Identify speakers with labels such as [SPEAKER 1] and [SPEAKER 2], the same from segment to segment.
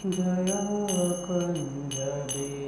[SPEAKER 1] जय कुंज बिहारी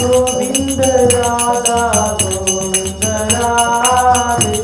[SPEAKER 2] गोविंद राधा गोविंद राधे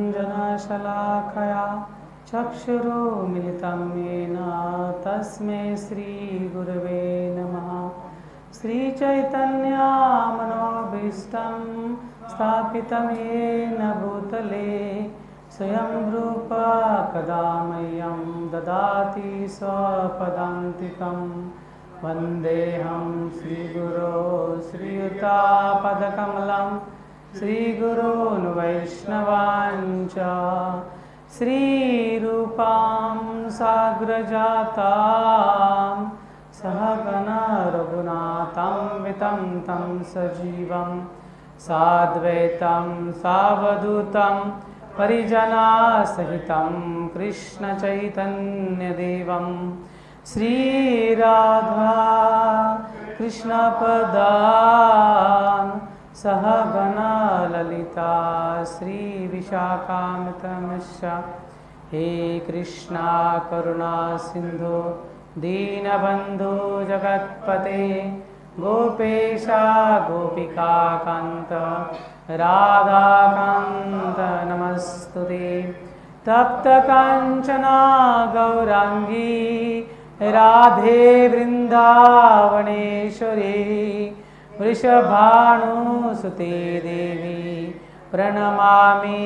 [SPEAKER 1] ज्ञानञ्जनशलाकया चक्षुरुन्मिलितं येन तस्मै श्रीगुरवे नमः। श्रीचैतन्यमनोभीष्टं स्थापितं येन भूतले स्वयं रूप कदा मह्यं ददाति स्वपदान्तिकं। वन्देऽहं श्रीगुरो श्रीयुतापदकमलं श्रीगुरून् वैष्णवाञ्च श्रीरूपां साग्रजातां सहगणा रघुनाथं वितं तं सजीवं साद्वैतं सावधूतं परिजनसहितं कृष्णचैतन्यदेवं श्रीराधा कृष्णपदान् सहगणा ललिता श्रीविशाखान्वितमश्च। हे कृष्णा करुणा सिन्धु दीनबन्धु जगत्पते गोपेशा गोपिकान्त राधाकान्त नमस्तुते। तप्तकाञ्चना गौराङ्गी राधे वृन्दावनेश्वरी वृषभानुसुते देवी प्रणमामि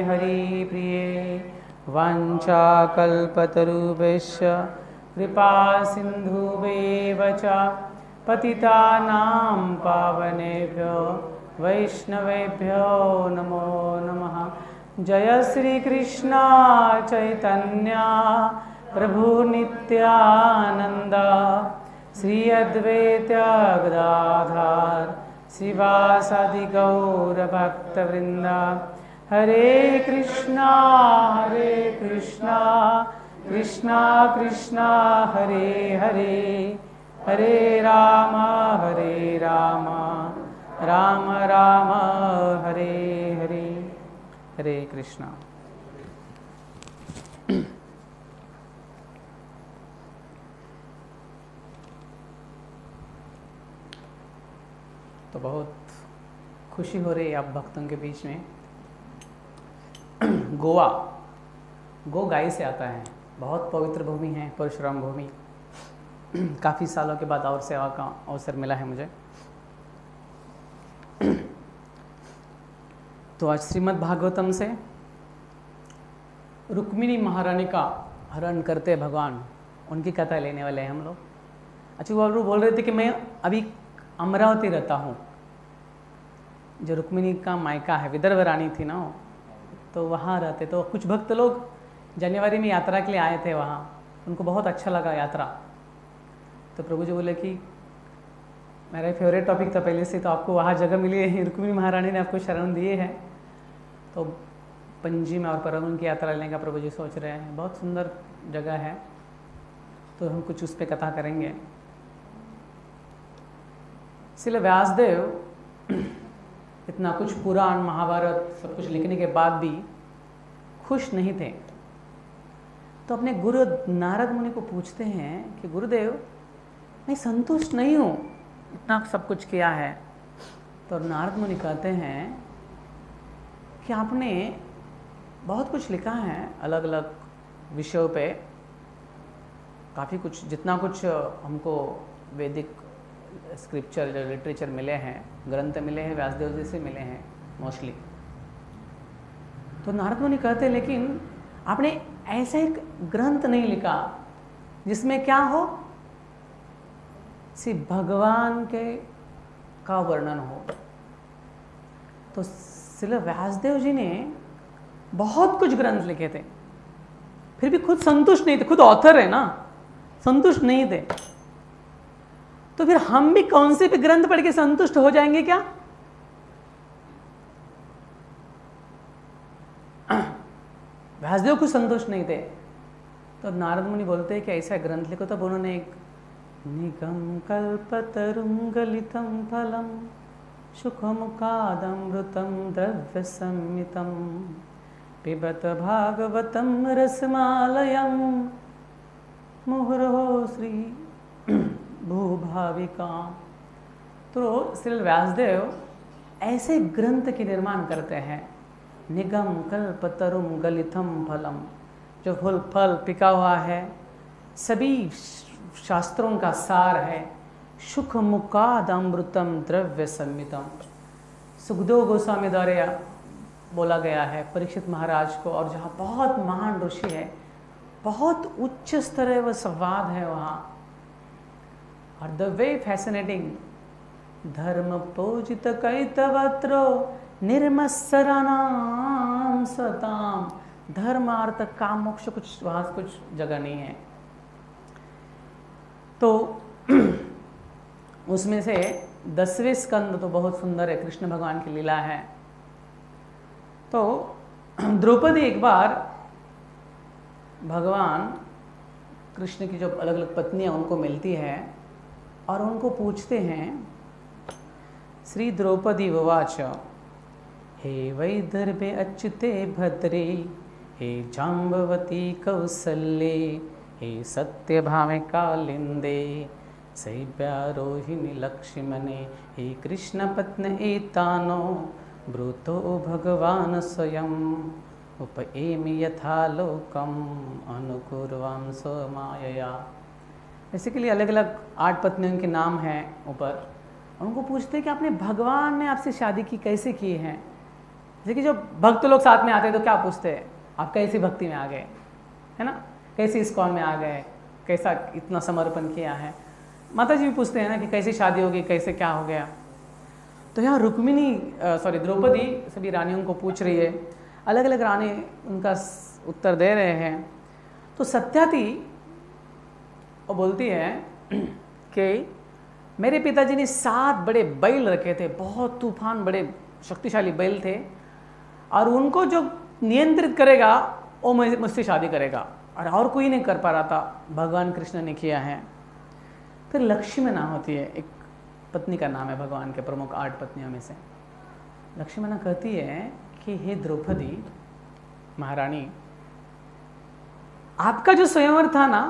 [SPEAKER 1] हरिप्रिये। वाञ्छाकल्पतरुभ्यश्च कृपासिन्धुभ्येव च पतितानां पावनेभ्यो वैष्णवेभ्यो नमो नमः। जय श्री कृष्ण चैतन्य प्रभु नित्यानंद श्री अद्वैत गदाधर श्रीवासादि गौर भक्तवृंद। हरे कृष्णा कृष्णा कृष्णा हरे हरे हरे राम राम राम हरे हरे। हरे कृष्णा। तो बहुत खुशी हो रही है आप भक्तों के बीच में। गोवा गो गाय से आता है, बहुत पवित्र भूमि है, परशुराम भूमि। काफ़ी सालों के बाद और सेवा का अवसर मिला है मुझे। तो आज श्रीमद् भागवतम से रुक्मिणी महारानी का हरण करते भगवान, उनकी कथा लेने वाले हैं हम लोग। अच्छा, वो बोल रहे थे कि मैं अभी अमरावती रहता हूँ, जो रुक्मिणी का मायका है, विदर्भ रानी थी ना, तो वहाँ रहते। तो कुछ भक्त लोग जनवरी में यात्रा के लिए आए थे वहाँ, उनको बहुत अच्छा लगा यात्रा। तो प्रभु जी बोले कि मेरा फेवरेट टॉपिक था पहले से, तो आपको वहाँ जगह मिली है, रुक्मिणी महारानी ने आपको शरण दिए है, तो पंजी में और परवन की यात्रा लेने का प्रभु जी सोच रहे हैं। बहुत सुंदर जगह है, तो हम कुछ उस पर कथा करेंगे। इसलिए व्यासदेव इतना कुछ पुराण महाभारत सब कुछ लिखने के बाद भी खुश नहीं थे, तो अपने गुरु नारद मुनि को पूछते हैं कि गुरुदेव मैं संतुष्ट नहीं हूँ, इतना सब कुछ किया है। तो नारद मुनि कहते हैं कि आपने बहुत कुछ लिखा है अलग अलग विषयों पे, काफ़ी कुछ, जितना कुछ हमको वैदिक स्क्रिप्चर लिटरेचर मिले हैं, ग्रंथ मिले हैं, व्यासदेव जी से मिले हैं मोस्टली। तो नारद मुनि कहते हैं लेकिन आपने ऐसा एक ग्रंथ नहीं लिखा जिसमें क्या हो, सिर्फ भगवान के का वर्णन हो। तो श्रील व्यासदेव जी ने बहुत कुछ ग्रंथ लिखे थे, फिर भी खुद संतुष्ट नहीं थे, खुद ऑथर है ना, संतुष्ट नहीं थे। तो फिर हम भी कौन से भी ग्रंथ पढ़ के संतुष्ट हो जाएंगे क्या? व्यासदेव कुछ संतुष्ट नहीं थे, तो नारद मुनि बोलते हैं कि ऐसा ग्रंथ लिखो। तब उन्होंने एक निगम कल्पतरुं गलितं फलम सुखमुखादमृतं द्रव्य संमितं पिबत भागवतं रसमालयं मुहुर्हो श्री भूभाविका। तो श्री व्यासदेव ऐसे ग्रंथ के निर्माण करते हैं, निगम कल्पतरुं गलितं फलम, जो फल पिका हुआ है, सभी शास्त्रों का सार है, सुख मुखाद अमृतम द्रव्य संमितम। सुखदेव गोस्वामी द्वारा बोला गया है परीक्षित महाराज को, और जहाँ बहुत महान ऋषि है, बहुत उच्च स्तर है, वह संवाद है वहाँ। और द वे फैसिनेटिंग, धर्म पूजित कैतवत्रो निर्मत्सराणाम सताम। धर्म अर्थ काम मोक्ष कुछ वहाँ कुछ जगह नहीं है। तो उसमें से 10वें स्कंद तो बहुत सुंदर है, कृष्ण भगवान की लीला है। तो द्रौपदी एक बार भगवान कृष्ण की जो अलग अलग पत्नियां उनको मिलती है और उनको पूछते हैं, श्री द्रौपदी उवाच हे वैदर्भे अच्युते भद्रे हे जाम्बवती कौसल्ये हे सत्यभामे कालिंदे शैव्यारोहिणी लक्ष्मणे हे कृष्णपत्न एतानो ब्रूतो भगवान स्वयं उपएमि यथा लोकम अनुकुर्वां स्वमायया। बेसिकली अलग अलग 8 पत्नियों के नाम हैं ऊपर। उनको पूछते हैं कि आपने भगवान ने आपसे शादी की कैसे की है। जैसे कि जो भक्त लोग साथ में आते हैं तो क्या पूछते हैं, आप कैसी भक्ति में आ गए, है ना, कैसी इस्कॉन में आ गए, कैसा इतना समर्पण किया है। माता जी भी पूछते हैं ना कि कैसी शादी होगी, कैसे क्या हो गया। तो यहाँ द्रौपदी सभी रानियों को पूछ रही है, अलग अलग रानी उनका उत्तर दे रहे हैं। तो सत्याती वो बोलती है कि मेरे पिताजी ने 7 बड़े बैल रखे थे, बहुत तूफान बड़े शक्तिशाली बैल थे, और उनको जो नियंत्रित करेगा वो मुझसे शादी करेगा, और कोई नहीं कर पा रहा था, भगवान कृष्ण ने किया है। फिर लक्ष्मणा होती है, एक पत्नी का नाम है भगवान के प्रमुख 8 पत्नियों में से। लक्ष्मणा कहती है कि हे द्रौपदी महारानी, आपका जो स्वयंवर था ना,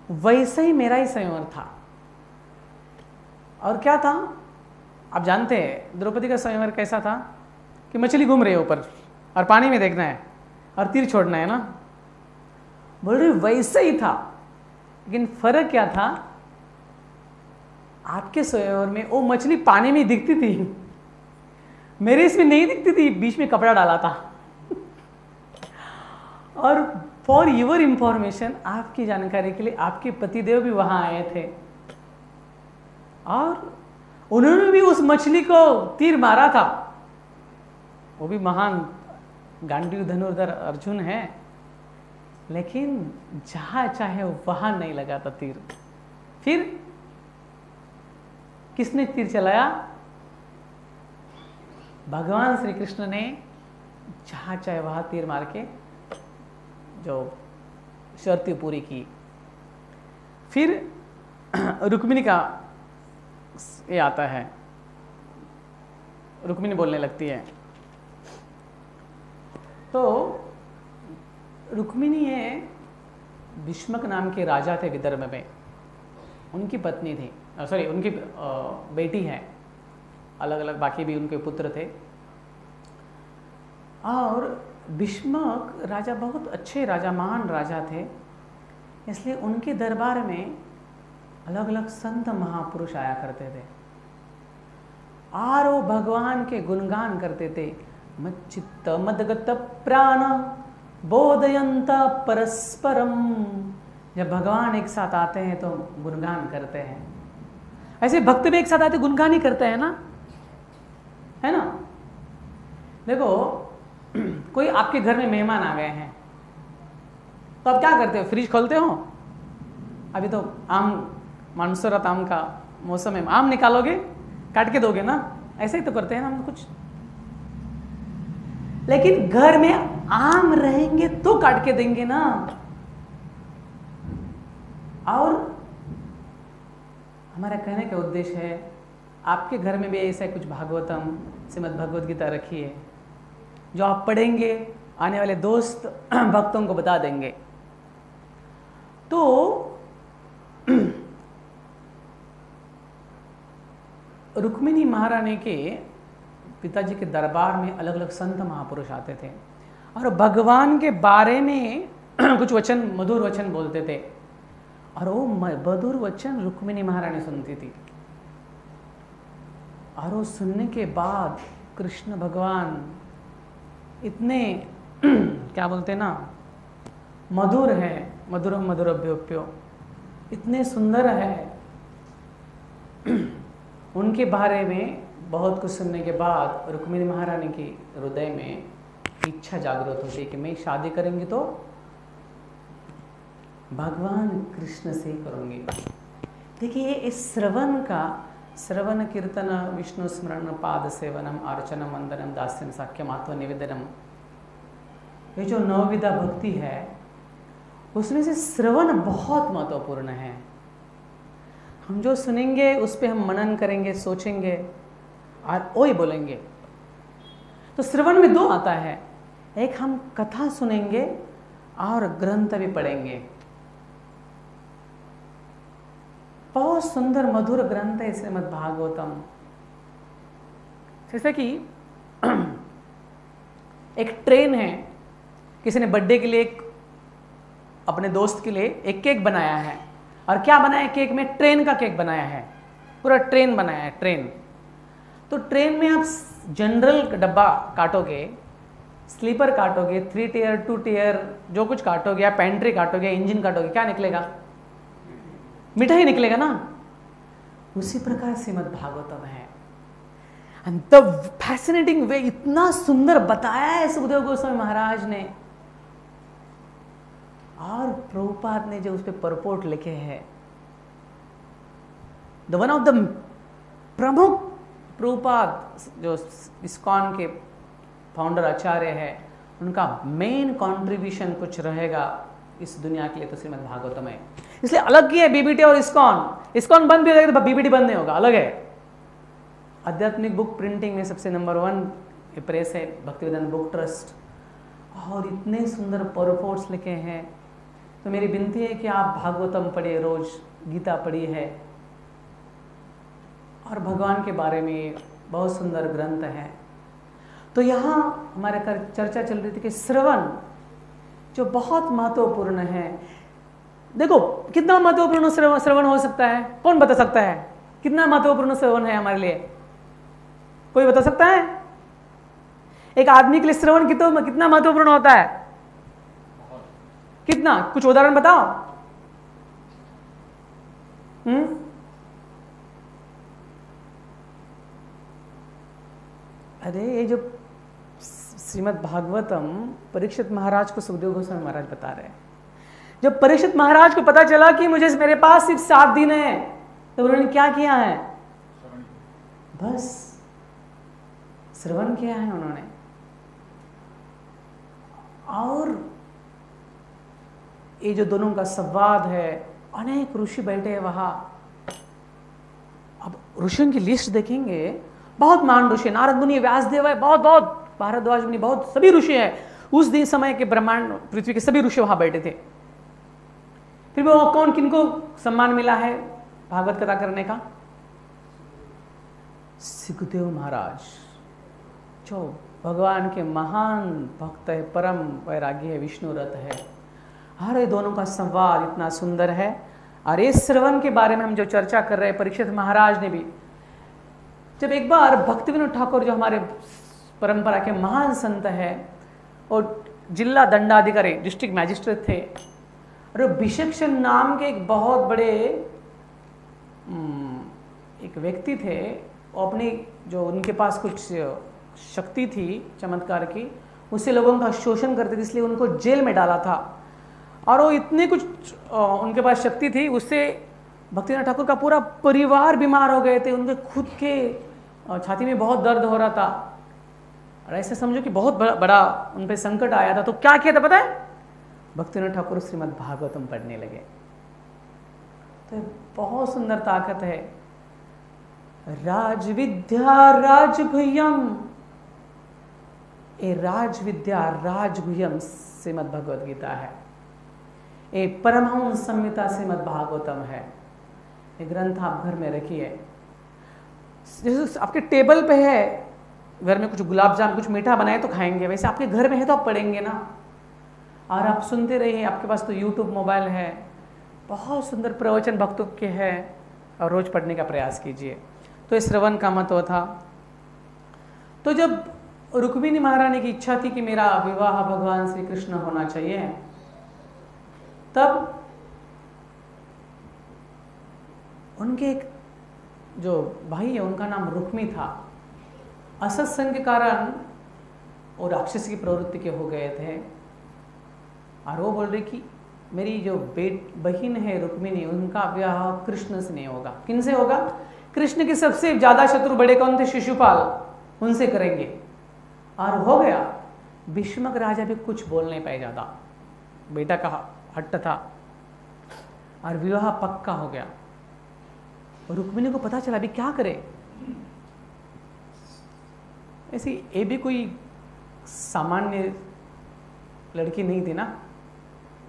[SPEAKER 1] वैसे ही मेरा ही स्वयंवर था। और क्या था आप जानते हैं, द्रौपदी का स्वयंवर कैसा था कि मछली घूम रही है ऊपर और पानी में देखना है और तीर छोड़ना है ना, बोल रही वैसे ही था। लेकिन फर्क क्या था, आपके स्वयंवर में वो मछली पानी में दिखती थी, मेरे इसमें नहीं दिखती थी, बीच में कपड़ा डाला था। और फॉर योर इंफॉर्मेशन, आपकी जानकारी के लिए, आपके पतिदेव भी वहां आए थे और उन्होंने भी उस मछली को तीर मारा था। वो भी महान गांडीव धनुर्धर अर्जुन है, लेकिन जहां चाहे वहां नहीं लगा था तीर। फिर किसने तीर चलाया? भगवान श्री कृष्ण ने जहाँ चाहे वहाँ तीर मार के जो शर्त पूरी की। फिर रुक्मिणी का ये आता है, रुक्मिणी बोलने लगती है। तो रुक्मिणी ये भीष्मक नाम के राजा थे विदर्भ में, उनकी पत्नी थी, सॉरी उनकी बेटी है, अलग अलग बाकी भी उनके पुत्र थे। और भीष्मक राजा बहुत अच्छे राजा, महान राजा थे, इसलिए उनके दरबार में अलग अलग संत महापुरुष आया करते थे और वो भगवान के गुणगान करते थे। मच्चित्त मदगत प्राण बोधयंत परस्परम। जब भगवान एक साथ आते हैं तो गुणगान करते हैं, ऐसे भक्त भी एक साथ आते गुणगान ही करते हैं ना, है ना। देखो कोई आपके घर में मेहमान आ गए हैं तो आप क्या करते हो? फ्रिज खोलते हो, अभी तो आम मानसूरात आम का मौसम है, आम निकालोगे काट के दोगे ना, ऐसे ही तो करते हैं ना हम कुछ। लेकिन घर में आम रहेंगे तो काट के देंगे ना। और हमारा कहने का उद्देश्य है आपके घर में भी ऐसा कुछ भागवतम श्रीमद् भगवद गीता रखी है जो आप पढ़ेंगे, आने वाले दोस्त भक्तों को बता देंगे। तो रुक्मिणी महारानी के पिताजी के दरबार में अलग अलग संत महापुरुष आते थे और भगवान के बारे में कुछ वचन, मधुर वचन बोलते थे और वो मधुर वचन रुक्मिणी महारानी सुनती थी। और वो सुनने के बाद कृष्ण भगवान इतने क्या बोलते ना, मधुर है, मधुरम मधुरभ्योप्यो, इतने सुंदर है। उनके बारे में बहुत कुछ सुनने के बाद रुक्मिणी महारानी के हृदय में इच्छा जागृत होती है कि मैं शादी करेंगी तो भगवान कृष्ण से करूंगी। देखिए इस श्रवण का, श्रवण कीर्तन विष्णु स्मरण पाद सेवनम अर्चनम वंदनम दास्यम साख्यम आत्म निवेदनम, ये जो नवविधा भक्ति है उसमें से श्रवण बहुत महत्वपूर्ण है। हम जो सुनेंगे उस पर हम मनन करेंगे, सोचेंगे और वही बोलेंगे। तो श्रवण में दो आता है, एक हम कथा सुनेंगे और ग्रंथ भी पढ़ेंगे। बहुत सुंदर मधुर ग्रंथ है श्रीमद् भागवतम। जैसे कि एक ट्रेन है, किसी ने बर्थडे के लिए अपने दोस्त के लिए एक केक बनाया है, और क्या बनाया केक में? ट्रेन का केक बनाया है, पूरा ट्रेन बनाया है, ट्रेन। तो ट्रेन में आप जनरल डब्बा काटोगे, स्लीपर काटोगे, 3 टियर 2 टियर जो कुछ काटोगे, या पेंट्री काटोगे, इंजन काटोगे, क्या निकलेगा? मीठा ही निकलेगा ना। उसी प्रकार श्रीमद् भागवतम है। एंड द फैसिनेटिंग वे, इतना सुंदर बताया है सुखदेव गोस्वामी महाराज ने, और प्रभुपाद ने जो उस पर परपोर्ट लिखे हैं, द वन ऑफ द प्रमुख प्रभुपाद जो इस्कॉन के फाउंडर आचार्य है, उनका मेन कंट्रीब्यूशन कुछ रहेगा इस दुनिया के लिए तो श्रीमद् भागवतम है। इसलिए अलग की है बीबीटी और इस्कॉन। इस्कॉन बंद भी हो जाएगा तो बीबीटी बंद नहीं होगा, अलग है। आध्यात्मिक बुक प्रिंटिंग में सबसे नंबर 1 प्रेस है भक्तिवेदांत बुक ट्रस्ट, और इतने सुंदर परपोर्ट्स लिखे हैं। तो मेरी विनती है कि आप भागवतम पढ़िए, रोज गीता पढ़िए है, और भगवान के बारे में बहुत सुंदर ग्रंथ है। तो यहाँ हमारे घर चर्चा चल रही थी कि श्रवण जो बहुत महत्वपूर्ण है। देखो कितना महत्वपूर्ण श्रवण हो सकता है, कौन बता सकता है कितना महत्वपूर्ण श्रवण है हमारे लिए? कोई बता सकता है? एक आदमी के लिए श्रवण कितना महत्वपूर्ण होता है? कितना? कुछ उदाहरण बताओ। अरे ये जो श्रीमद् भागवतम परीक्षित महाराज को सुखदेव गोस्वामी महाराज बता रहे हैं। जब परीक्षित महाराज को पता चला कि मेरे पास सिर्फ 7 दिन है, तो उन्होंने क्या किया है? बस श्रवण किया है उन्होंने। और ये जो दोनों का संवाद है, अनेक ऋषि बैठे हैं वहां। अब ऋषियों की लिस्ट देखेंगे, बहुत महान ऋषि, नारद मुनि, व्यासदेव है, बहुत बहुत भारद्वाज मुनि, बहुत सभी ऋषि हैं। उस दिन समय के ब्रह्मांड पृथ्वी के सभी ऋषि वहां बैठे थे। फिर भी वो कौन, किनको सम्मान मिला है भागवत कथा करने का? सुखदेव महाराज, जो भगवान के महान भक्त है, परम वैरागी है, विष्णु रथ है। हर ये दोनों का संवाद इतना सुंदर है। और इस श्रवण के बारे में हम जो चर्चा कर रहे हैं, परीक्षित महाराज ने भी, जब एक बार भक्तिविनोद ठाकुर जो हमारे परंपरा के महान संत है और जिला दंडाधिकारी डिस्ट्रिक्ट मैजिस्ट्रेट थे, और विशेषण नाम के एक बहुत बड़े एक व्यक्ति थे, वो अपनी जो उनके पास कुछ शक्ति थी चमत्कार की, उससे लोगों का शोषण करते थे, इसलिए उनको जेल में डाला था। और वो इतने कुछ उनके पास शक्ति थी, उससे भक्तिनाथ ठाकुर का पूरा परिवार बीमार हो गए थे। उनके खुद के छाती में बहुत दर्द हो रहा था, और ऐसे समझो कि बहुत बड़ा उन पे संकट आया था। तो क्या किया था पता है? भक्तिनाथ ठाकुर श्रीमद् भागवतम पढ़ने लगे। तो बहुत सुंदर ताकत है। राज विद्या राजगुह्यम, ये राज विद्या राजगुह्यम श्रीमद् भगवद गीता है। ये परमहंस संहिता श्रीमद् भागवतम है। ये ग्रंथ आप घर में रखिए, जैसे आपके टेबल पे है, घर में कुछ गुलाब जामुन कुछ मीठा बनाए तो खाएंगे, वैसे आपके घर में है तो आप पढ़ेंगे ना। और आप सुनते रहिए, आपके पास तो यूट्यूब मोबाइल है, बहुत सुंदर प्रवचन भक्तों के हैं, और रोज पढ़ने का प्रयास कीजिए। तो इस श्रवण का महत्व था। तो जब रुक्मिणी महारानी की इच्छा थी कि मेरा विवाह भगवान श्री कृष्ण होना चाहिए, तब उनके एक जो भाई है, उनका नाम रुक्मी था। असत्संग के कारण वो राक्षस की प्रवृत्ति के हो गए थे, और वो बोल रही कि मेरी जो बहन है रुक्मिणी, उनका विवाह कृष्ण से नहीं होगा। किन से होगा? कृष्ण के सबसे ज्यादा शत्रु बड़े कौन थे? शिशुपाल, उनसे करेंगे। और हो गया। भीष्मक राजा भी कुछ बोल नहीं पाए ज्यादा, बेटा का हट्ट था, और विवाह पक्का हो गया। रुक्मिणी को पता चला अभी क्या करे। ऐसी ये भी कोई सामान्य लड़की नहीं थी ना,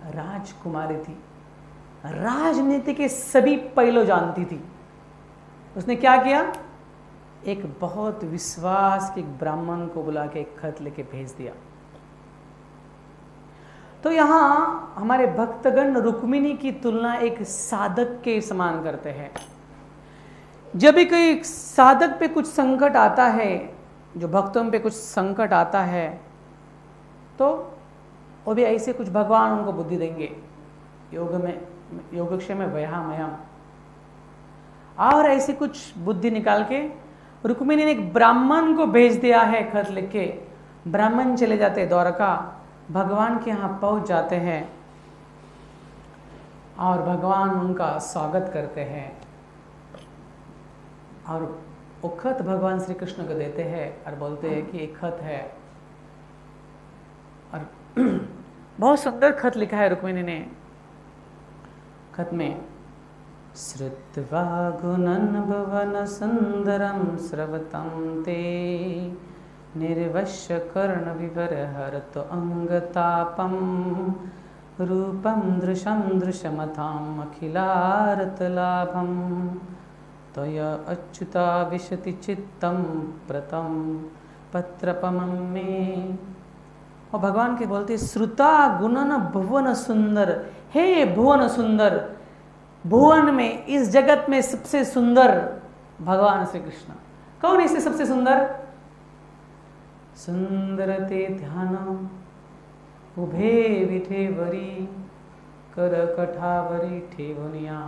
[SPEAKER 1] राजकुमारी थी, राजनीति के सभी पहलू जानती थी। उसने क्या किया? एक बहुत विश्वास के ब्राह्मण को बुला के एक खत लेके भेज दिया। तो यहाँ हमारे भक्तगण रुक्मिणी की तुलना एक साधक के समान करते हैं। जब भी कोई साधक पे कुछ संकट आता है, जो भक्तों पे कुछ संकट आता है, तो वो भी ऐसे कुछ भगवान उनको बुद्धि देंगे। योगक्षेम में वयामयम, और ऐसी कुछ बुद्धि निकाल के रुक्मिणी ने एक ब्राह्मण को भेज दिया है खत लिख के। ब्राह्मण चले जाते द्वारका, भगवान के यहाँ पहुंच जाते हैं, और भगवान उनका स्वागत करते हैं, और वो खत भगवान श्री कृष्ण को देते हैं और बोलते हैं कि एक खत है। और बहुत सुंदर खत लिखा है रुक्मिणी ने। खत में श्रुत्वा गुणन भुवन सुंदरम स्रवतं ते निर्वश्य कर्ण विवर हरतो अंगतापम रूपम दृशम दृशमताम अखिलारत लाभम त्वय अच्युता विशति चित्तम प्रतम पत्रपमं मे। और भगवान के बोलते श्रुता गुणन भुवन सुंदर, हे भुवन सुंदर, भुवन में इस जगत में सबसे सुंदर भगवान श्री कृष्ण। कौन इससे सबसे सुंदर? सुंदर ते ध्यान उभे विठे वरी कर कठावरी ठेवनिया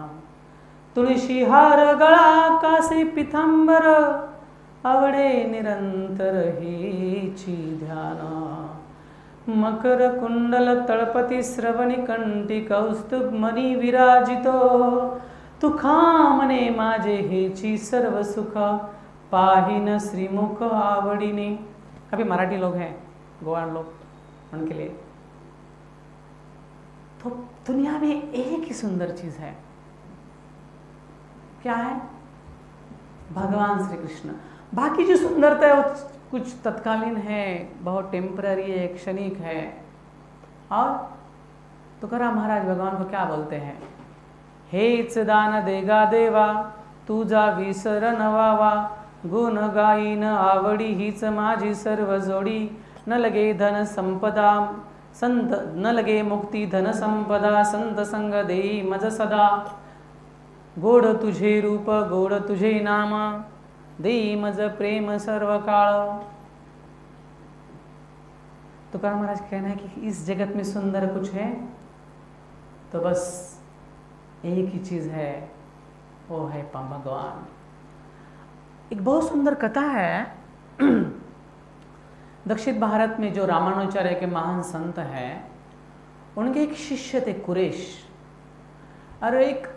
[SPEAKER 1] तुलसी हार गळा कासे पितांबर आवडे निरंतर हेची ध्याना मकर कुंडल तळपती श्रवणी कंठी कौस्तुभ मणी विराजितो तुखा मने माझे हेची सर्व सुख पाहिन श्रीमुख आवडीने। कभी मराठी लोग हैं, गोवान लोग, उनके लिए तो दुनिया में एक ही सुंदर चीज है, क्या है? भगवान श्री कृष्ण। बाकी जो सुंदरता है वो कुछ तत्कालीन है, बहुत टेम्पररी है, क्षणिक है। और तुकाराम महाराज भगवान को क्या बोलते हैं? हेच दान देगा देवा, तुझा विसर नवावा, गुण गाईन आवडी हीच माझी सर्व जोडी, न लगे धन संपदा संत, न लगे मुक्ती धन संपदा, संत संग देई मज सदा, गोड तुझे रूप गोड तुझे नाम, देई मज प्रेम सर्व काळ। तुकाराम महाराज कहना है कि इस जगत में सुंदर कुछ है तो बस एक ही चीज है, वो है भगवान। एक बहुत सुंदर कथा है। दक्षिण भारत में जो रामानुजाचार्य के महान संत हैं, उनके एक शिष्य थे कुरेश, और एक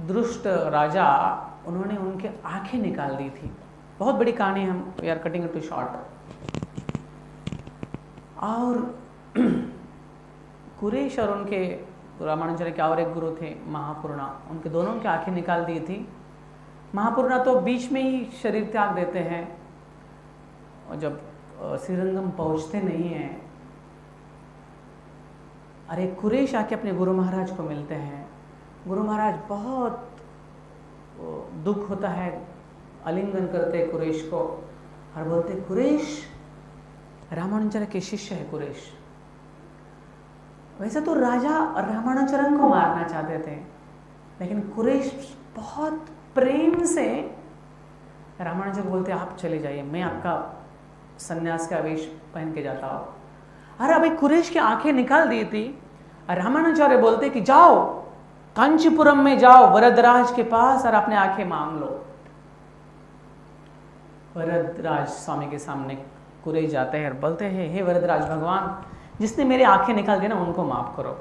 [SPEAKER 1] दुष्ट राजा, उन्होंने उनके आंखें निकाल दी थी। बहुत बड़ी कहानी, हम we are cutting to short. और कुरेश और उनके रामानुजाचार्य के और एक गुरु थे महापूर्णा, उनके दोनों की आंखें निकाल दी थी। महापूर्णा तो बीच में ही शरीर त्याग देते हैं, और जब श्रीरंगम पहुंचते नहीं हैं, अरे कुरेश आके अपने गुरु महाराज को मिलते हैं। गुरु महाराज बहुत दुख होता है, आलिंगन करते कुरेश को और बोलते, कुरेश, रामानुजाचार्य के शिष्य है कुरेश। वैसे तो राजा रामानुजाचार्य को मारना चाहते थे, लेकिन कुरेश बहुत प्रेम से रामानुजाचार्य बोलते, आप चले जाइए, मैं आपका सन्यास का वेश पहन के जाता हूँ। अरे अभी कुरेश की आंखें निकाल दी थी, रामानुजाचार्य बोलते कि जाओ कांचीपुरम में जाओ वरदराज के पास और अपने आंखें मांग लो। वरदराज स्वामी के सामने कुरेश जाते हैं और बोलते हैं, हे वरदराज भगवान, जिसने मेरी आंखें निकाल दी ना, उनको माफ करो।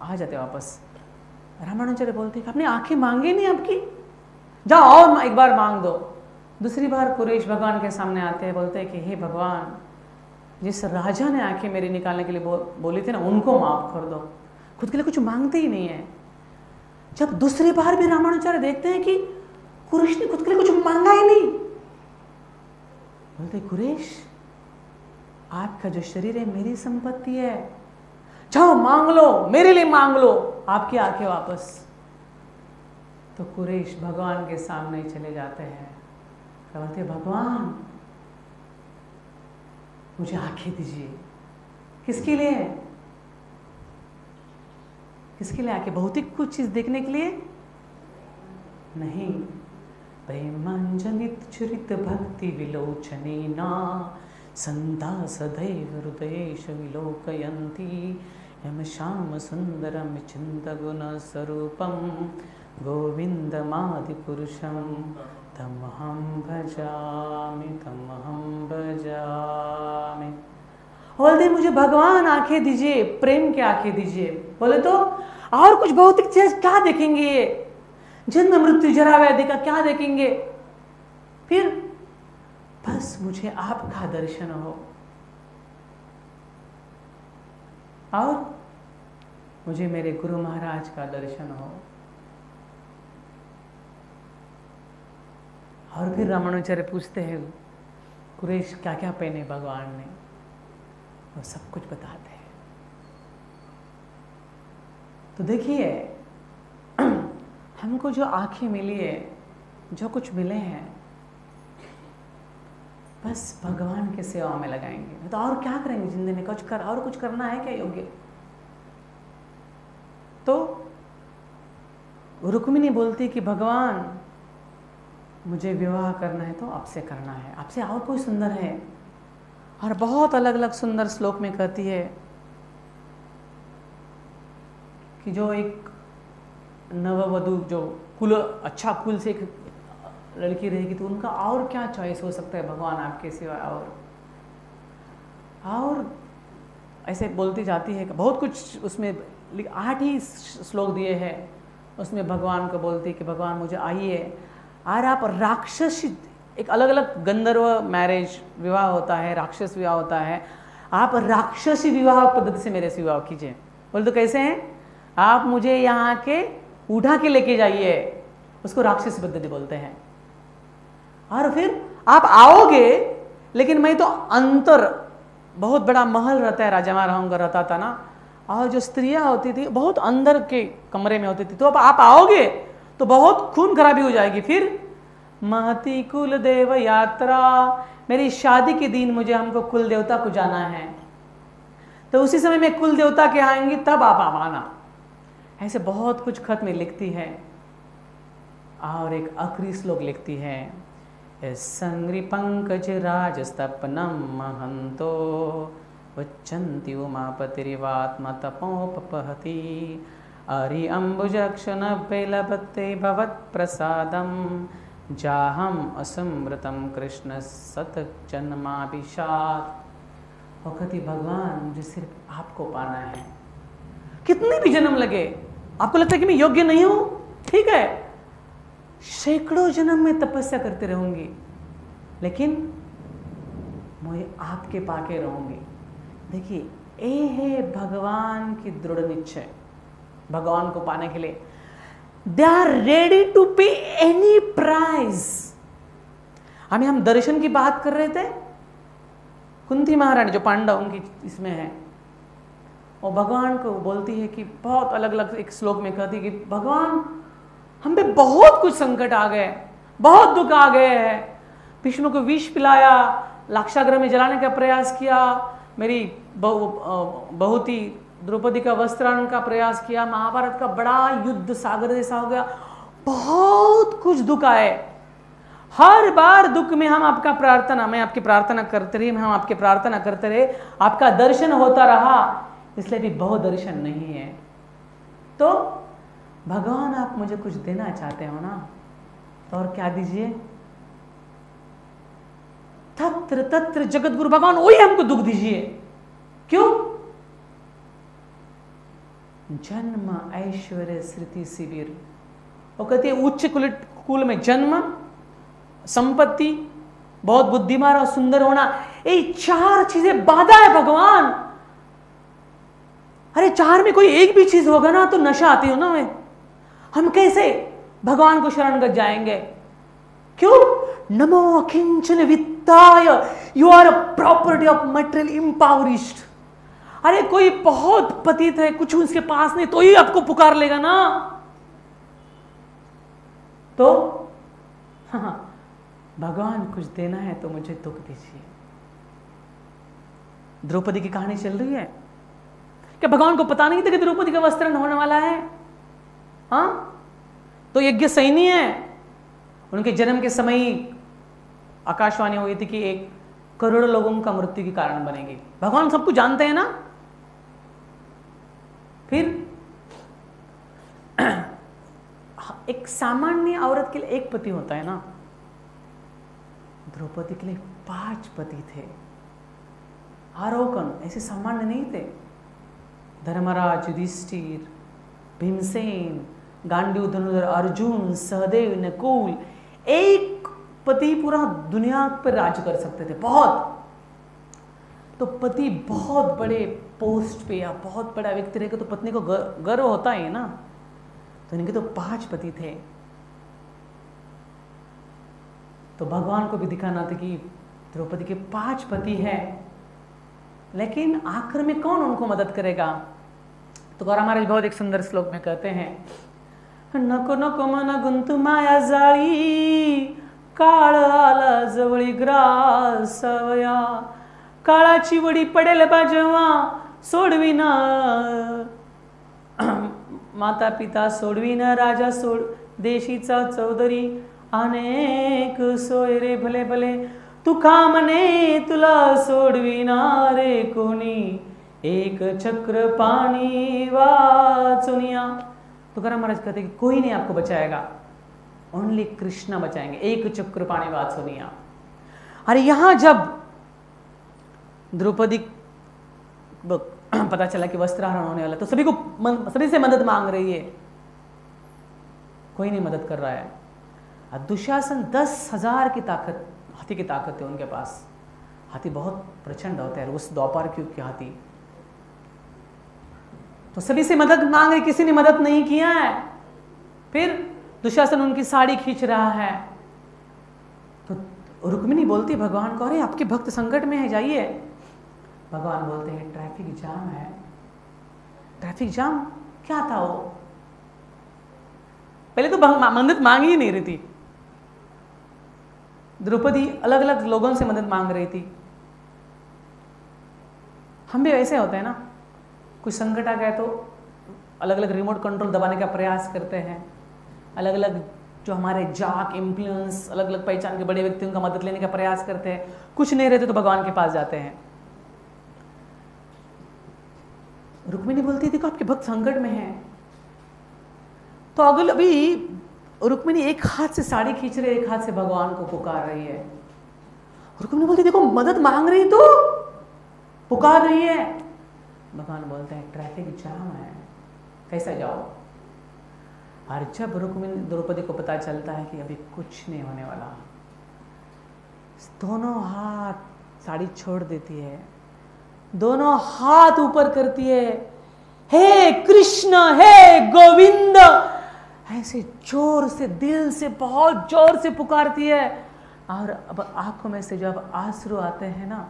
[SPEAKER 1] आ जाते वापस। रामानुजाचार्य बोलते हैं, आपने आंखें मांगी नहीं आपकी, जाओ और एक बार मांग दो। दूसरी बार कुरेश भगवान के सामने आते हैं, बोलते हैं कि हे भगवान, जिस राजा ने आंखें मेरी निकालने के लिए बोली थी ना, उनको माफ कर दो। खुद के लिए कुछ मांगते ही नहीं है। जब दूसरी बार भी रामानुजाचार्य देखते हैं कि कुरेश ने खुद के लिए कुछ मांगा ही नहीं, बोलते, कुरेश, आपका जो शरीर है मेरी संपत्ति है, जाओ मांग लो, मेरे लिए मांग लो आपकी आंखें वापस। तो कुरेश भगवान के सामने चले जाते हैं, कहते, भगवान मुझे आंखें दीजिए। किसके लिए? किसके लिए आंखें? भौतिक कुछ चीज देखने के लिए नहीं। प्रेमांजलित चरित भक्ति विलोचनेना संदा सदैव हृदयेश विलोकयन्ति, यम श्याम सुंदरम चिंतगुण स्वरूपम गोविंदमादिपुरुषम तमहं भजामि तमहं भजामि। बोलते, मुझे भगवान आंखें दीजिए, प्रेम की आंखें दीजिए। बोले तो और कुछ भौतिक चीज क्या देखेंगे? ये जन्म मृत्यु जरा व्याधि का क्या देखेंगे? फिर बस मुझे आपका दर्शन हो और मुझे मेरे गुरु महाराज का दर्शन हो। और फिर रामानुजाचार्य पूछते हैं, कुरेश क्या क्या पहने भगवान ने? वो सब कुछ बताते हैं। तो देखिए, हमको जो आंखें मिली है, जो कुछ मिले हैं, बस भगवान के सेवा में लगाएंगे। तो और क्या करेंगे जिंदगी में? और कुछ करना है क्या योग्य? तो रुक्मिणी बोलती कि भगवान, मुझे विवाह करना है तो आपसे करना है, आपसे और कोई सुंदर है? और बहुत अलग अलग सुंदर श्लोक में कहती है कि जो एक नववधु, जो कुल अच्छा कुल से एक लड़की रहेगी, तो उनका और क्या चॉइस हो सकता है भगवान आपके सिवा? और ऐसे बोलती जाती है। बहुत कुछ उसमें 8 ही श्लोक दिए हैं। उसमें भगवान को बोलती है कि भगवान मुझे आइए, और आप राक्षसी एक अलग अलग गंधर्व मैरिज विवाह होता है, राक्षस विवाह होता है। आप राक्षसी विवाह पद्धति से मेरे से विवाह कीजिए। बोले तो कैसे हैं? आप मुझे यहाँ के उठा के लेके जाइए, उसको राक्षसी पद्धति बोलते हैं। और फिर आप आओगे, लेकिन मैं तो अंतर बहुत बड़ा महल रहता है, राजा महाराजाओं का रहता था ना, और जो स्त्रियां होती थी बहुत अंदर के कमरे में होती थी। तो अब आप आओगे तो बहुत खून खराबी हो जाएगी। फिर महती कुल देव यात्रा, मेरी शादी के दिन मुझे हमको कुल देवता को जाना है, तो उसी समय में कुल देवता के आएंगी, तब आप आना। ऐसे बहुत कुछ खत में लिखती है। और एक आखिरी श्लोक लिखती है, संग्रि पंकज राजस्तपनम महंतो वच्चन्ति उमापतिरिवात्म तपोपहति अरि अम्बुजक्षण बेलभते भवत्प्रसादम जाहम असमृतम कृष्ण सत जन्माभिषाद। और कहती भगवान मुझे सिर्फ आपको पाना है, कितने भी जन्म लगे। आपको लगता है कि मैं योग्य नहीं हूं, ठीक है, सैकड़ों जन्म में तपस्या करते रहूंगी, लेकिन मुझे आपके पाके रहूंगी। देखिए, ये है भगवान की दृढ़ निश्चय। भगवान को पाने के लिए दे आर रेडी टू पे एनी प्राइस। हम दर्शन की बात कर रहे थे। कुंती महारानी जो पांडवों की इसमें है, और भगवान को बोलती है कि बहुत अलग अलग एक श्लोक में कहती है कि भगवान हम पे बहुत कुछ संकट आ गए, बहुत दुख आ गए हैं। विष्णु को विष पिलाया, लाक्षागृह में जलाने का प्रयास किया, मेरी बहुत ही द्रौपदी का वस्त्रान का प्रयास किया, महाभारत का बड़ा युद्ध सागर जैसा हो गया, बहुत कुछ दुख आए। हर बार दुख में हम आपका प्रार्थना, मैं आपकी प्रार्थना करते रही, हम आपकी प्रार्थना करते रहे, आपका दर्शन होता रहा, इसलिए भी बहुत दर्शन नहीं है। तो भगवान आप मुझे कुछ देना चाहते हो ना, तो और क्या दीजिए? तत्र तत्र जगत गुरु भगवान वही हमको दुख दीजिए। क्यों? जन्म ऐश्वर्य स्मृति शिविर। वो कहती है उच्च कुल में जन्म, संपत्ति, बहुत बुद्धिमान और सुंदर होना, ये चार चीजें बाधा है भगवान। अरे चार में कोई एक भी चीज होगा ना तो नशा आती हो ना हमें, हम कैसे भगवान को शरणगत जाएंगे? क्यों? नमो किंचन वित्ताय, you are a property of material impoverished. अरे कोई बहुत पतित है, कुछ उसके पास नहीं, तो ही आपको पुकार लेगा ना। तो हाँ, भगवान कुछ देना है तो मुझे दुख दीजिए। द्रौपदी की कहानी चल रही है, क्या भगवान को पता नहीं था कि द्रौपदी का वस्त्रण होने वाला है? हाँ, तो यज्ञ सैनी है। उनके जन्म के समय ही आकाशवाणी हुई थी कि 1 करोड़ लोगों का मृत्यु के कारण बनेगी। भगवान सब कुछ जानते हैं ना। फिर एक सामान्य औरत के लिए एक पति होता है ना, द्रौपदी के लिए 5 पति थे। आरोकन ऐसे सामान्य नहीं थे। धर्मराज, युधिष्ठिर, भीमसेन, गांडीव, धनुर्धर, अर्जुन, सहदेव, नकुल, एक पति पूरा दुनिया पर राज कर सकते थे। बहुत तो पति बहुत बड़े पोस्ट पे या बहुत बड़ा व्यक्ति रहेगा तो पत्नी को गर्व होता है ना। तो इनके तो 5 पति थे। तो भगवान को भी दिखाना था कि द्रौपदी के 5 पति हैं, लेकिन आखिर में कौन उनको मदद करेगा? तो गौरा महाराज बहुत एक सुंदर श्लोक में कहते हैं, नको नको मन गुंतु माया जाळी, काळ आला जवळी ग्रासवया, काळाची वडी पडेल बा जेव्हा सोडविना, माता पिता सोडविना, राजा सोड देशीचा चौधरी, अनेक सोय रे भले भले, तुका म्हणे तुला सोडविना रे कोणी, एक चक्र पाणी वाचुनिया। तुकाराम महाराज कहते कि कोई नहीं आपको बचाएगा, ओनली कृष्णा बचाएंगे, एक चक्र पाणी वाचुनिया। अरे यहां जब द्रौपदी पता चला कि वस्त्रहरण होने वाला, तो सभी से मदद मांग रही है, कोई नहीं मदद कर रहा है। और दुशासन 10,000 की ताकत, हाथी की ताकत है उनके पास। हाथी बहुत प्रचंड होते हैं उस द्वापर के युग के हाथी। तो सभी से मदद मांग रहे, किसी ने मदद नहीं किया है। फिर दुशासन उनकी साड़ी खींच रहा है तो रुक्मिणी बोलती भगवान को, अरे आपके भक्त संकट में है, जाइए। भगवान बोलते हैं ट्रैफिक जाम है। ट्रैफिक जाम क्या था वो? पहले तो मदद मांग ही नहीं रही थी। द्रौपदी अलग अलग लोगों से मदद मांग रही थी। हम भी ऐसे होते हैं ना, कुछ संकट आ गया तो अलग अलग रिमोट कंट्रोल दबाने का प्रयास करते हैं। अलग अलग जो हमारे जाक इन्फ्लुएंस, अलग अलग पहचान के बड़े व्यक्तियों का मदद लेने का प्रयास करते हैं। कुछ नहीं रहते तो भगवान के पास जाते हैं। रुक्मिणी बोलती थी कि आपके भक्त संकट में हैं। तो अगल अभी रुक्मिणी एक हाथ से साड़ी खींच रही है, एक हाथ से भगवान को पुकार रही है। रुक्मिणी बोलती देखो मदद मांग रही तो पुकार रही है। भगवान बोलते हैं ट्रैफिक जाम है, कैसा जाओ। और जब रुक्मिणी द्रौपदी को पता चलता है कि अभी कुछ नहीं होने वाला, दोनों हाथ साड़ी छोड़ देती है, दोनों हाथ ऊपर करती है, हे कृष्ण हे गोविंद, ऐसे जोर से, दिल से, बहुत जोर से पुकारती है। और अब आंखों में से जब आंसू आते हैं ना,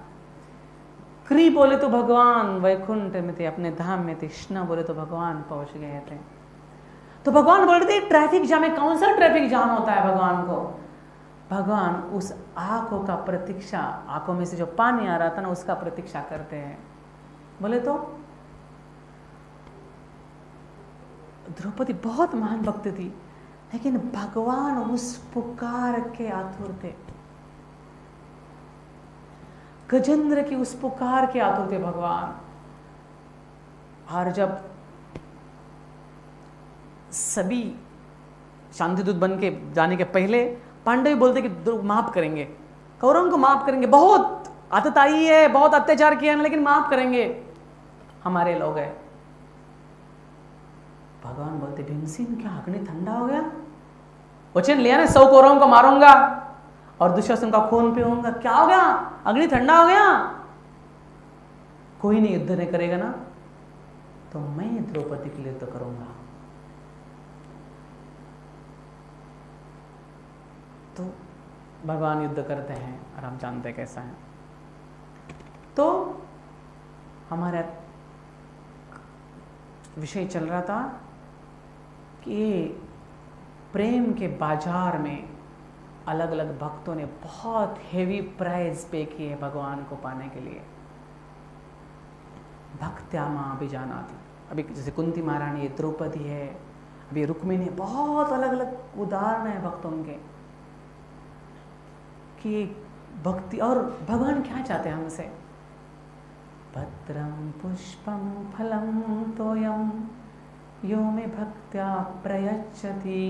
[SPEAKER 1] क्री बोले तो भगवान वैकुंठ में थे, अपने धाम में थे, कृष्ण बोले तो भगवान पहुंच गए थे। तो भगवान बोलते थे ट्रैफिक जाम है। कौन सा ट्रैफिक जाम होता है भगवान को? भगवान उस आंखों का प्रतीक्षा, आंखों में से जो पानी आ रहा था ना, उसका प्रतीक्षा करते हैं। बोले तो द्रौपदी बहुत महान भक्त थी, लेकिन भगवान उस पुकार के आतुर थे। गजेंद्र की उस पुकार के आतुर थे भगवान। और जब सभी शांतिदूत बन के जाने के पहले पांडव बोलते कि माफ करेंगे, कौरवों को माफ करेंगे, बहुत आतताई है, बहुत अत्याचार किया है, लेकिन माफ करेंगे, हमारे लोग हैं। भगवान बोलते भीमसेन क्या अग्नि ठंडा हो गया? वचन लिया ना 100 कौरवों को मारूंगा और दुशासन का खून पीऊंगा, क्या हो गया? अग्नि ठंडा हो गया? कोई नहीं युद्ध नहीं करेगा ना, तो मैं द्रौपदी के लिए तो करूंगा। तो भगवान युद्ध करते हैं और हम जानते हैं कैसा है। तो हमारा विषय चल रहा था कि प्रेम के बाजार में अलग अलग भक्तों ने बहुत हेवी प्राइस पे किए भगवान को पाने के लिए। भक्त्यामा अभी जाना थी, अभी जैसे कुंती महारानी, द्रौपदी है, अभी रुक्मिणी, बहुत अलग अलग उदाहरण है भक्तों के कि भक्ति। और भगवान क्या चाहते हैं हमसे? पत्रम पुष्पम फलम तोयम यो में भक्त्या प्रयच्छति।